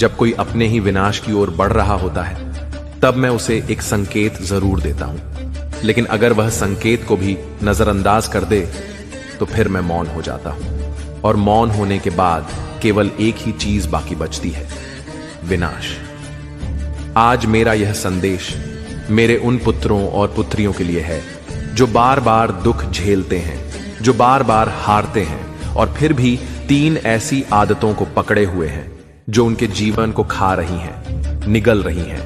जब कोई अपने ही विनाश की ओर बढ़ रहा होता है तब मैं उसे एक संकेत जरूर देता हूं, लेकिन अगर वह संकेत को भी नजरअंदाज कर दे तो फिर मैं मौन हो जाता हूं। और मौन होने के बाद केवल एक ही चीज बाकी बचती है, विनाश। आज मेरा यह संदेश मेरे उन पुत्रों और पुत्रियों के लिए है जो बार बार दुख झेलते हैं, जो बार बार हारते हैं और फिर भी 3 ऐसी आदतों को पकड़े हुए हैं जो उनके जीवन को खा रही हैं, निगल रही हैं,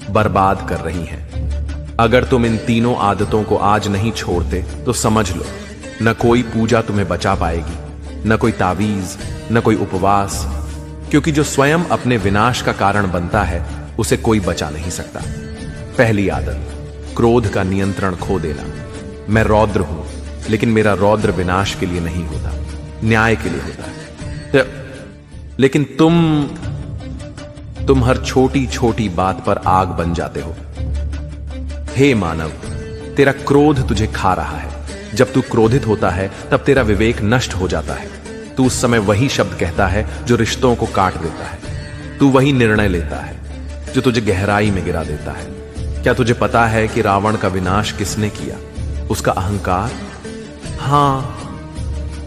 बर्बाद कर रही हैं। अगर तुम इन तीनों आदतों को आज नहीं छोड़ते तो समझ लो, न कोई पूजा तुम्हें बचा पाएगी, न कोई तावीज, न कोई उपवास, क्योंकि जो स्वयं अपने विनाश का कारण बनता है उसे कोई बचा नहीं सकता। पहली आदत, क्रोध का नियंत्रण खो देना। मैं रौद्र हूं, लेकिन मेरा रौद्र विनाश के लिए नहीं होता, न्याय के लिए होता है। लेकिन तुम हर छोटी छोटी बात पर आग बन जाते हो। हे मानव, तेरा क्रोध तुझे खा रहा है। जब तू क्रोधित होता है तब तेरा विवेक नष्ट हो जाता है। तू उस समय वही शब्द कहता है जो रिश्तों को काट देता है। तू वही निर्णय लेता है जो तुझे गहराई में गिरा देता है। क्या तुझे पता है कि रावण का विनाश किसने किया? उसका अहंकार। हां,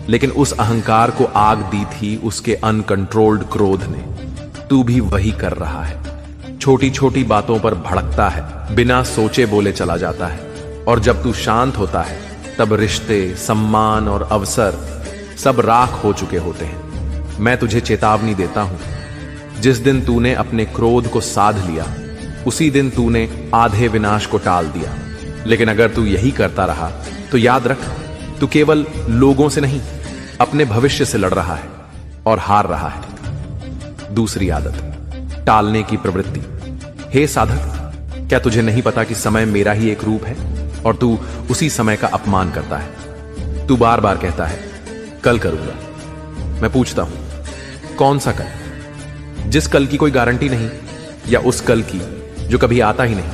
लेकिन उस अहंकार को आग दी थी उसके अनकंट्रोल्ड क्रोध ने। तू भी वही कर रहा है। छोटी छोटी बातों पर भड़कता है, बिना सोचे बोले चला जाता है। और जब तू शांत होता है तब रिश्ते, सम्मान और अवसर सब राख हो चुके होते हैं। मैं तुझे चेतावनी देता हूं, जिस दिन तूने अपने क्रोध को साध लिया उसी दिन तूने आधे विनाश को टाल दिया। लेकिन अगर तू यही करता रहा तो याद रख, तू केवल लोगों से नहीं, अपने भविष्य से लड़ रहा है और हार रहा है। दूसरी आदत, टालने की प्रवृत्ति। हे साधक, क्या तुझे नहीं पता कि समय मेरा ही एक रूप है और तू उसी समय का अपमान करता है? तू बार बार कहता है कल करूंगा। मैं पूछता हूं, कौन सा कल? जिस कल की कोई गारंटी नहीं, या उस कल की जो कभी आता ही नहीं।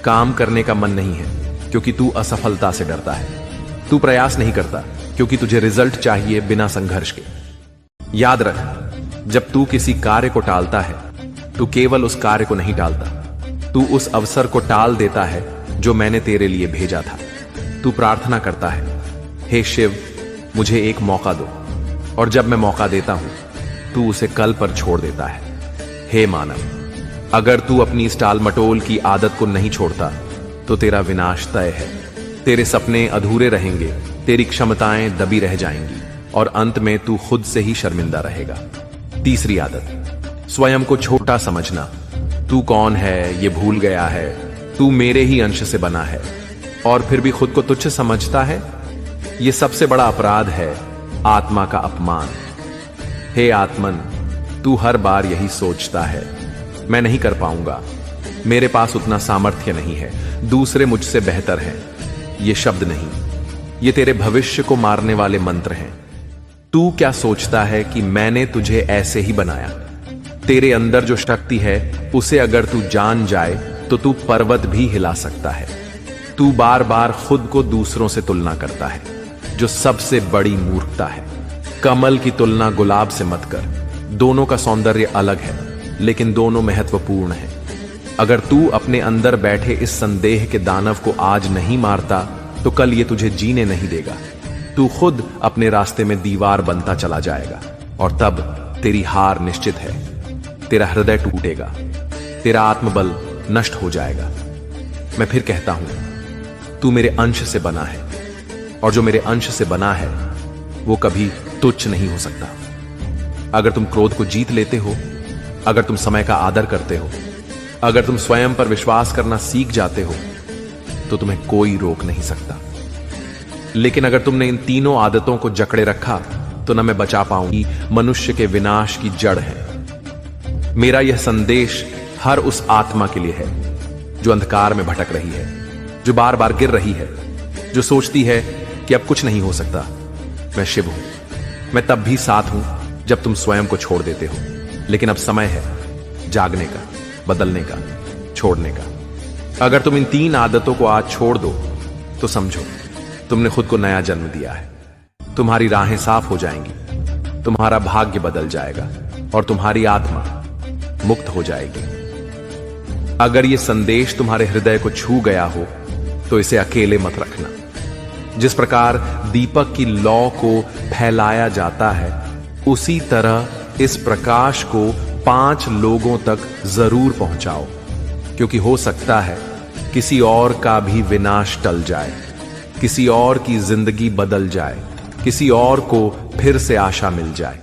काम करने का मन नहीं है क्योंकि तू असफलता से डरता है। तू प्रयास नहीं करता क्योंकि तुझे रिजल्ट चाहिए बिना संघर्ष के। याद रख, जब तू किसी कार्य को टालता है तू केवल उस कार्य को नहीं टालता, तू उस अवसर को टाल देता है जो मैंने तेरे लिए भेजा था। तू प्रार्थना करता है, हे शिव, मुझे एक मौका दो, और जब मैं मौका देता हूं तू उसे कल पर छोड़ देता है। हे मानव, अगर तू अपनी इस टाल मटोल की आदत को नहीं छोड़ता तो तेरा विनाश तय है। तेरे सपने अधूरे रहेंगे, तेरी क्षमताएं दबी रह जाएंगी और अंत में तू खुद से ही शर्मिंदा रहेगा। तीसरी आदत, स्वयं को छोटा समझना। तू कौन है ये भूल गया है। तू मेरे ही अंश से बना है और फिर भी खुद को तुच्छ समझता है। यह सबसे बड़ा अपराध है, आत्मा का अपमान। हे आत्मन, तू हर बार यही सोचता है, मैं नहीं कर पाऊंगा, मेरे पास उतना सामर्थ्य नहीं है, दूसरे मुझसे बेहतर हैं। ये शब्द नहीं, ये तेरे भविष्य को मारने वाले मंत्र हैं। तू क्या सोचता है कि मैंने तुझे ऐसे ही बनाया? तेरे अंदर जो शक्ति है उसे अगर तू जान जाए तो तू पर्वत भी हिला सकता है। तू बार बार खुद को दूसरों से तुलना करता है, जो सबसे बड़ी मूर्खता है। कमल की तुलना गुलाब से मत कर। दोनों का सौंदर्य अलग है, लेकिन दोनों महत्वपूर्ण हैं। अगर तू अपने अंदर बैठे इस संदेह के दानव को आज नहीं मारता तो कल ये तुझे जीने नहीं देगा। तू खुद अपने रास्ते में दीवार बनता चला जाएगा और तब तेरी हार निश्चित है। तेरा हृदय टूटेगा, तेरा आत्मबल नष्ट हो जाएगा। मैं फिर कहता हूं, तू मेरे अंश से बना है और जो मेरे अंश से बना है वो कभी तुच्छ नहीं हो सकता। अगर तुम क्रोध को जीत लेते हो, अगर तुम समय का आदर करते हो, अगर तुम स्वयं पर विश्वास करना सीख जाते हो तो तुम्हें कोई रोक नहीं सकता। लेकिन अगर तुमने इन तीनों आदतों को जकड़े रखा तो न मैं बचा पाऊंगी। मनुष्य के विनाश की जड़ है। मेरा यह संदेश हर उस आत्मा के लिए है जो अंधकार में भटक रही है, जो बार बार गिर रही है, जो सोचती है कि अब कुछ नहीं हो सकता। मैं शिव हूं, मैं तब भी साथ हूं जब तुम स्वयं को छोड़ देते हो। लेकिन अब समय है जागने का, बदलने का, छोड़ने का। अगर तुम इन 3 आदतों को आज छोड़ दो तो समझो तुमने खुद को नया जन्म दिया है। तुम्हारी राहें साफ हो जाएंगी, तुम्हारा भाग्य बदल जाएगा और तुम्हारी आत्मा मुक्त हो जाएगी। अगर यह संदेश तुम्हारे हृदय को छू गया हो तो इसे अकेले मत रखना। जिस प्रकार दीपक की लौ को फैलाया जाता है, उसी तरह इस प्रकाश को 5 लोगों तक जरूर पहुंचाओ, क्योंकि हो सकता है किसी और का भी विनाश टल जाए, किसी और की जिंदगी बदल जाए, किसी और को फिर से आशा मिल जाए।